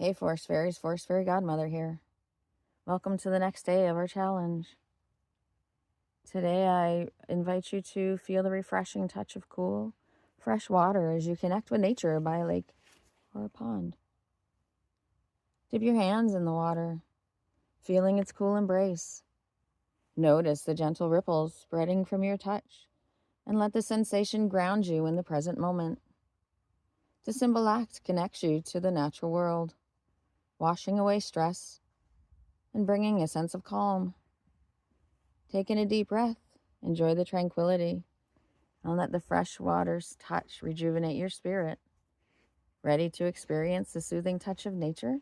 Hey, Force Fairies, Force Fairy Godmother here. Welcome to the next day of our challenge. Today, I invite you to feel the refreshing touch of cool, fresh water as you connect with nature by a lake or a pond. Dip your hands in the water, feeling its cool embrace. Notice the gentle ripples spreading from your touch, and let the sensation ground you in the present moment. The simple act connects you to the natural world, washing away stress and bringing a sense of calm. Take in a deep breath, enjoy the tranquility, and let the fresh water's touch rejuvenate your spirit. Ready to experience the soothing touch of nature?